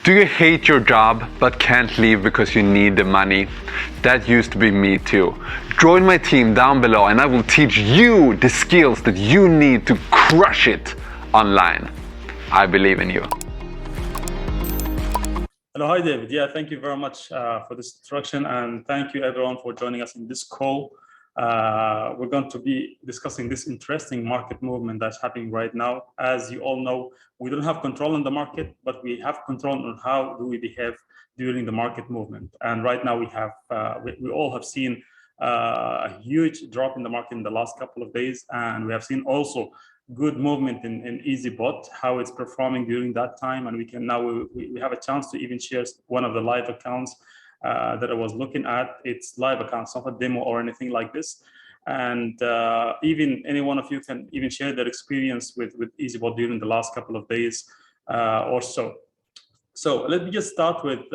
Do you hate your job but can't leave because you need the money? That used to be me too. Join my team down below and I will teach you the skills that you need to crush it online. I believe in you. Hello, hi David. Yeah, thank you very much for this introduction, and thank you everyone for joining us in this call. We're going to be discussing this interesting market movement that's happening right now. As you all know, we don't have control on the market, but we have control on how do we behave during the market movement. And right now we have, we all have seen a huge drop in the market in the last couple of days, and we have seen also good movement in Eazybot, how it's performing during that time. And we can now, we have a chance to even share one of the live accounts that I was looking at. It's live accounts, not a demo or anything like this. And even any one of you can even share their experience with Eazybot during the last couple of days or so. So let me just start with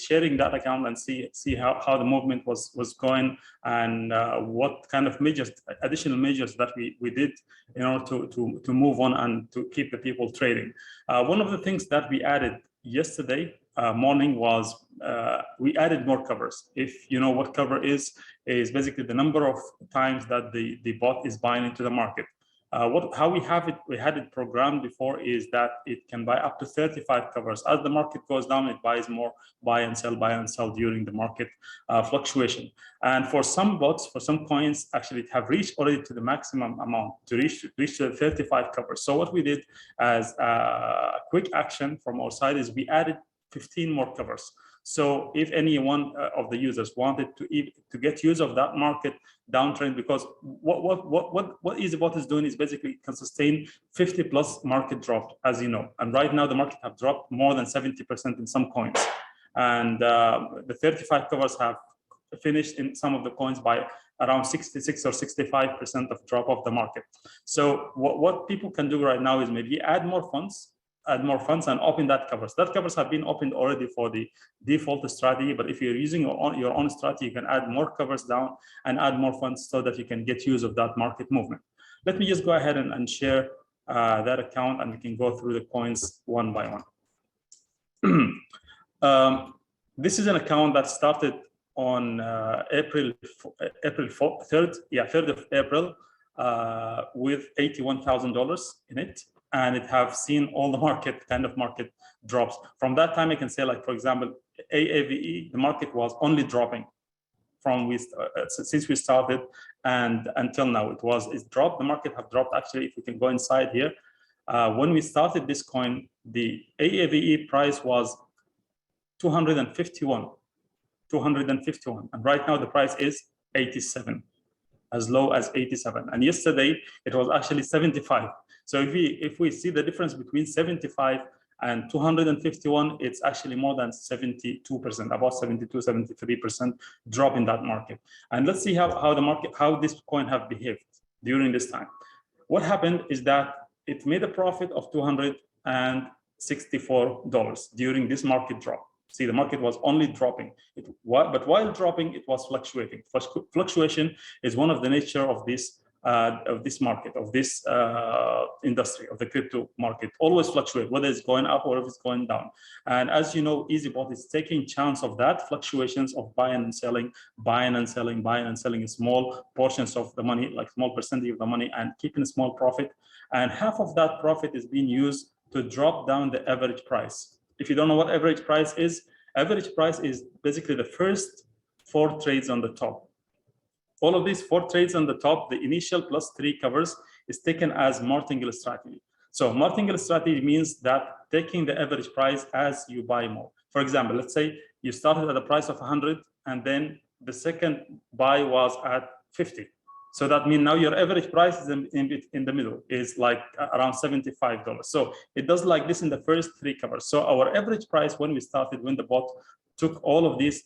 sharing that account and see how the movement was going, and what kind of measures, additional measures that we did in order to move on and to keep the people trading. One of the things that we added yesterday morning was we added more covers. If you know what cover is basically the number of times that the bot is buying into the market. How we had it programmed before is that it can buy up to 35 covers. As the market goes down, it buys more, buy and sell during the market fluctuation. And for some bots, for some coins, actually have reached already to the maximum amount to reach the 35 covers. So what we did as a quick action from our side is we added 15 more covers. So if any one of the users wanted to get use of that market downtrend, because what Eazybot is doing is basically can sustain 50 plus market drop, as you know. And right now the market have dropped more than 70% in some coins. And the 35 covers have finished in some of the coins by around 66 or 65% of drop of the market. So what people can do right now is maybe add more funds and open that covers. That covers have been opened already for the default strategy, but if you're using your own strategy, you can add more covers down and add more funds so that you can get use of that market movement. Let me just go ahead and share that account, and we can go through the coins one by one. This is an account that started on April 3rd, 3rd of April, with $81,000 in it. And it have seen all the market drops. From that time, I can say, like, for example, AAVE, the market was only dropping from since we started and until now. It's dropped. The market have dropped. Actually, if we can go inside here, when we started this coin, the AAVE price was 251, and right now the price is 87, as low as 87. And yesterday it was actually 75. So if we see the difference between 75 and 251, it's actually more than 72%, about 72, 73% drop in that market. And let's see how this coin have behaved during this time. What happened is that it made a profit of $264 during this market drop. See, the market was only dropping, but while dropping, it was fluctuating. Fluctuation is one of the nature of this market, of this industry, of the crypto market. Always fluctuate, whether it's going up or if it's going down. And as you know, Eazybot is taking chance of that fluctuations of buying and selling small portions of the money, like small percentage of the money, and keeping a small profit. And half of that profit is being used to drop down the average price. If you don't know what average price is basically the first 4 trades on the top. All of these 4 trades on the top, the initial plus 3 covers, is taken as martingale strategy. So martingale strategy means that taking the average price as you buy more. For example, let's say you started at a price of 100 and then the second buy was at 50. So that means now your average price is in the middle, is like around $75. So it does like this in the first 3 covers. So our average price when we started, when the bot took all of these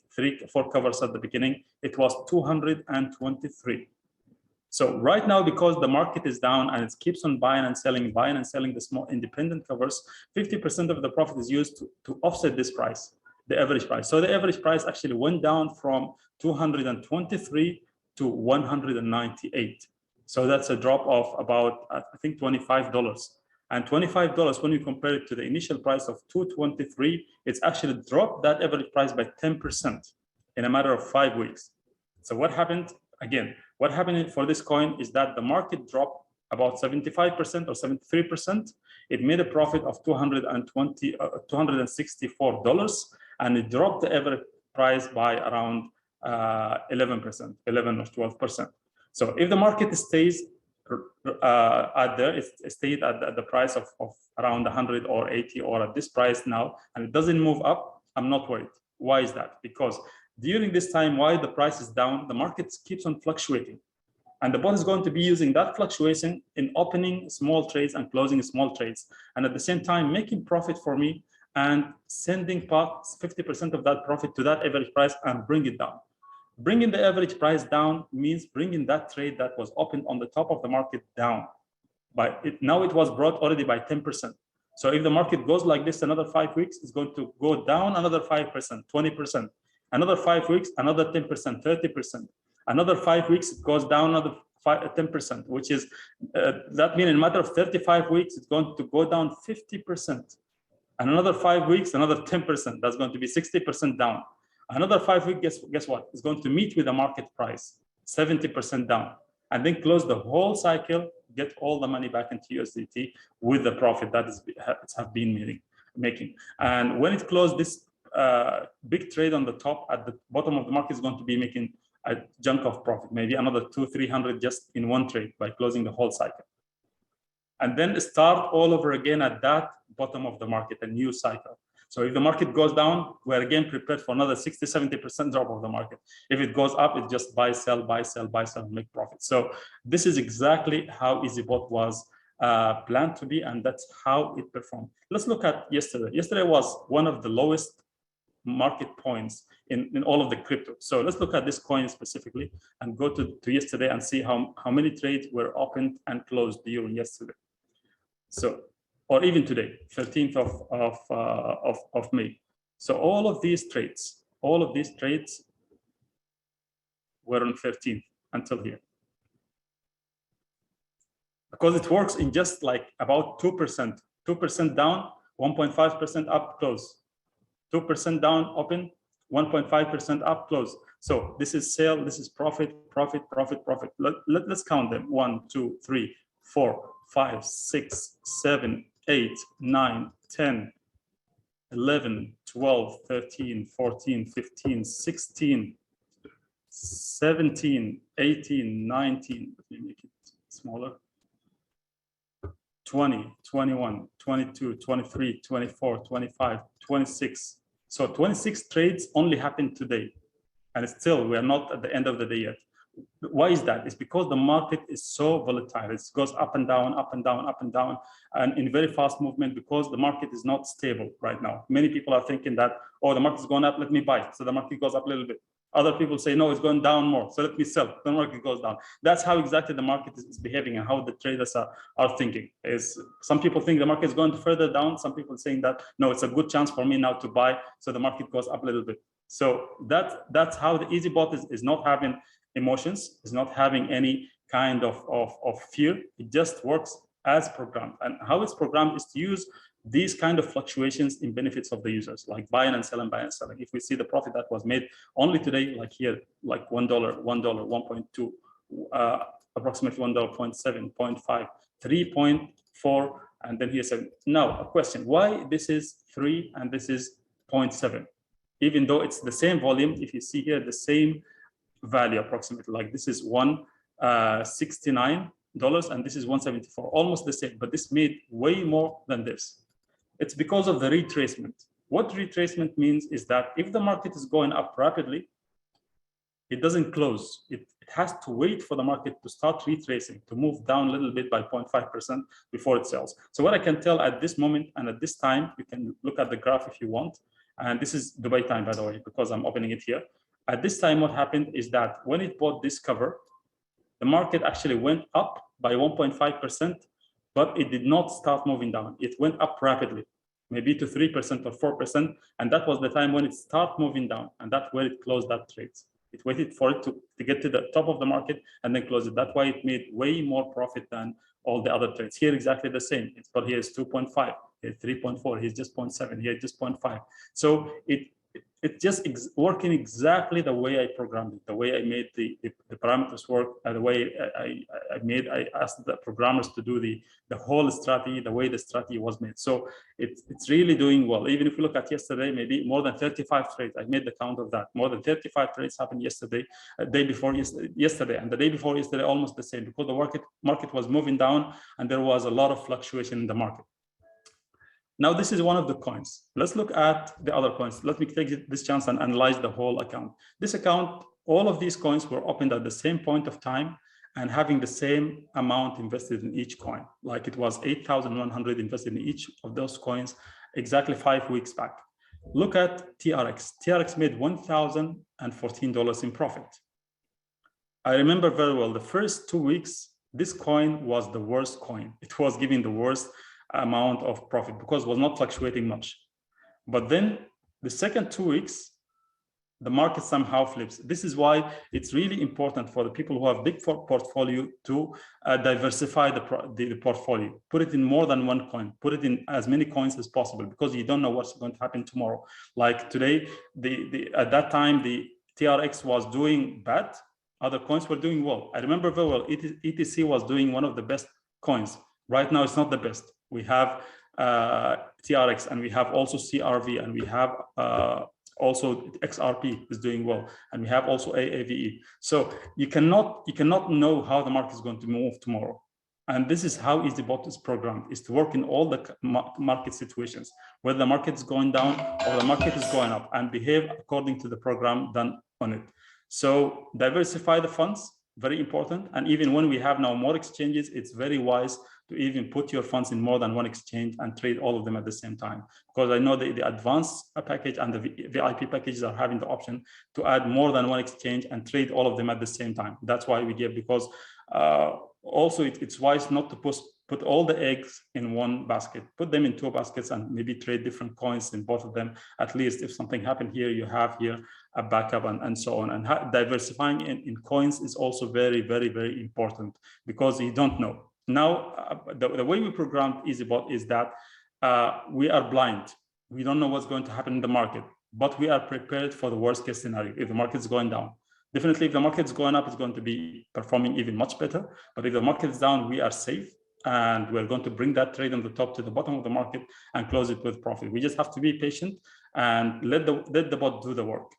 4 covers at the beginning, it was 223. So right now, because the market is down and it keeps on buying and selling the small independent covers, 50% of the profit is used to offset this price, the average price. So the average price actually went down from 223 to 198. So that's a drop of about, I think, $25. And $25, when you compare it to the initial price of 223, it's actually dropped that average price by 10% in a matter of 5 weeks. So what happened? Again, what happened for this coin is that the market dropped about 75% or 73%. It made a profit of $264, and it dropped the average price by around 11%, 11 or 12%. So if the market stays it stayed at the price of around 100 or 80 or at this price now, and it doesn't move up, I'm not worried. Why is that? Because during this time, while the price is down, the market keeps on fluctuating. And the bot is going to be using that fluctuation in opening small trades and closing small trades. And at the same time, making profit for me and sending 50% of that profit to that average price and bring it down. Bringing the average price down means bringing that trade that was opened on the top of the market down. Now it was brought already by 10%. So if the market goes like this another 5 weeks, it's going to go down another 5%, 20%. Another 5 weeks, another 10%, 30%. Another 5 weeks, it goes down another 10%, which is, that means in a matter of 35 weeks, it's going to go down 50%. And another 5 weeks, another 10%, that's going to be 60% down. Another 5 weeks, guess what? It's going to meet with the market price, 70% down, and then close the whole cycle, get all the money back into USDT with the profit that it's have been making. And when it closed this big trade on the top, at the bottom of the market is going to be making a chunk of profit, maybe another 200-300 just in one trade by closing the whole cycle. And then start all over again at that bottom of the market, a new cycle. So if the market goes down, we're again prepared for another 60-70% drop of the market. If it goes up, it's just buy, sell, buy, sell, buy, sell, make profit. So this is exactly how Eazybot was planned to be, and that's how it performed. Let's look at yesterday. Yesterday was one of the lowest market points in all of the crypto. So let's look at this coin specifically and go to yesterday and see how many trades were opened and closed during yesterday. So, or even today, 13th of May. So all of these trades were on 13th until here. Because it works in just like about 2%, 2% down, 1.5% up, close. 2% down, open, 1.5% up, close. So this is sale, this is profit, profit, profit, profit. Let's count them. 1, 2, 3, 4, 5, 6, 7, 8, 9, 10, 11, 12, 13, 14, 15, 16, 17, 18, 19, let me make it smaller, 20, 21, 22, 23, 24, 25, 26. So 26 trades only happened today. And still, we are not at the end of the day yet. Why is that? It's because the market is so volatile. It goes up and down, up and down, up and down, and in very fast movement because the market is not stable right now. Many people are thinking that, oh, the market is going up, let me buy. So the market goes up a little bit. Other people say, no, it's going down more, so let me sell. The market goes down. That's how exactly the market is behaving and how the traders are thinking. Is some people think the market is going further down. Some people saying that, no, it's a good chance for me now to buy. So the market goes up a little bit. So that's how the Eazybot is not having emotions, is not having any kind of fear. It just works as programmed. And how it's programmed is to use these kind of fluctuations in benefits of the users, like buying and selling, buying and selling. If we see the profit that was made only today, like here, like $1, 1.2, approximately $1, 0.7, 0.5, 3.4, and then here 7. Now, a question, why this is 3 and this is 0.7? Even though it's the same volume, if you see here, the same value approximately, like this is $169 and this is 174, almost the same, but this made way more than this. It's because of the retracement. What retracement means is that if the market is going up rapidly, it doesn't close. It has to wait for the market to start retracing, to move down a little bit by 0.5% before it sells. So what I can tell at this moment and at this time, you can look at the graph if you want. And this is Dubai time, by the way, because I'm opening it here. At this time, what happened is that when it bought this cover, the market actually went up by 1.5%, but it did not start moving down. It went up rapidly, maybe to 3% or 4%. And that was the time when it started moving down. And that's where it closed that trade. It waited for it to get to the top of the market and then close it. That's why it made way more profit than all the other trades. Here exactly the same. But here is 2.5, here 3.4, here's just 0.7, here just 0.5. So it's just working exactly the way I programmed it, the way I made the parameters work, the way I asked the programmers to do the whole strategy, the way the strategy was made. So it's really doing well. Even if you look at yesterday, maybe more than 35 trades. I made the count of that. More than 35 trades happened yesterday, day before yesterday, and the day before yesterday almost the same, because the market was moving down and there was a lot of fluctuation in the market. Now, this is one of the coins. Let's look at the other coins. Let me take this chance and analyze the whole account. This account, all of these coins were opened at the same point of time and having the same amount invested in each coin. Like it was 8,100 invested in each of those coins exactly 5 weeks back. Look at TRX. TRX made $1,014 in profit. I remember very well, the first 2 weeks, this coin was the worst coin. It was giving the worst amount of profit because it was not fluctuating much. But then the second 2 weeks, the market somehow flips. This is why it's really important for the people who have big portfolio to diversify the portfolio. Put it in more than one coin. Put it in as many coins as possible, because you don't know what's going to happen tomorrow. Like today, at that time, the TRX was doing bad. Other coins were doing well. I remember very well, ETC was doing one of the best coins. Right now, it's not the best. We have TRX, and we have also CRV, and we have also XRP is doing well, and we have also AAVE. So you cannot know how the market is going to move tomorrow. And this is how Eazybot is programmed, is to work in all the market situations, whether the market is going down or the market is going up, and behave according to the program done on it. So diversify the funds, very important. And even when we have now more exchanges, it's very wise to even put your funds in more than one exchange and trade all of them at the same time. Because I know the advanced package and the VIP packages are having the option to add more than one exchange and trade all of them at the same time. That's why we give, because also it's wise not to put all the eggs in one basket. Put them in 2 baskets and maybe trade different coins in both of them. At least if something happened here, you have here a backup and so on. And diversifying in coins is also very, very, very important, because you don't know. Now, the way we programmed Eazybot is that we are blind. We don't know what's going to happen in the market, but we are prepared for the worst case scenario if the market is going down. Definitely, if the market is going up, it's going to be performing even much better. But if the market is down, we are safe, and we're going to bring that trade on the top to the bottom of the market and close it with profit. We just have to be patient and let the bot do the work.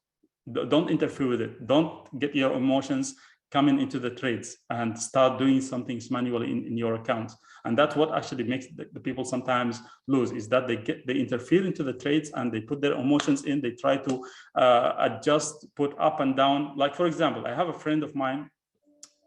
Don't interfere with it. Don't get your emotions coming into the trades and start doing some things manually in your account. And that's what actually makes the people sometimes lose, is that they interfere into the trades and they put their emotions in. They try to adjust, put up and down. Like, for example, I have a friend of mine.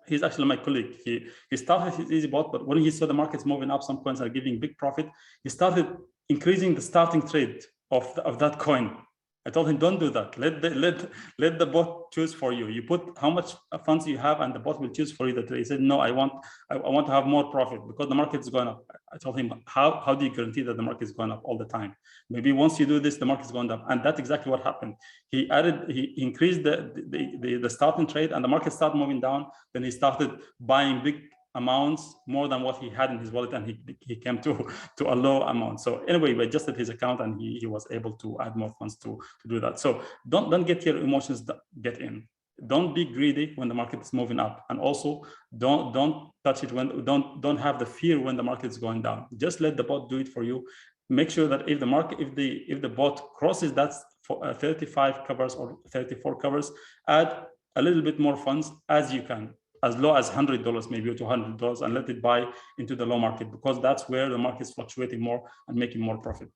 He's actually my colleague. He started his Eazybot, but when he saw the markets moving up, some coins are giving big profit, he started increasing the starting trade of that coin. I told him, don't do that. Let the bot choose for you. You put how much funds you have, and the bot will choose for you the trade. He said, no, I want to have more profit because the market is going up. I told him, how do you guarantee that the market is going up all the time? Maybe once you do this, the market is going up, and that's exactly what happened. He increased the starting trade, and the market started moving down. Then he started buying big amounts, more than what he had in his wallet, and he came to a low amount. So anyway, we adjusted his account, and he was able to add more funds to do that. So don't get your emotions get in. Don't be greedy when the market is moving up, and also don't touch it when don't have the fear when the market is going down. Just let the bot do it for you. Make sure that if the bot crosses that 35 covers or 34 covers, add a little bit more funds as you can, as low as $100 maybe, or $200, and let it buy into the low market, because that's where the market is fluctuating more and making more profit.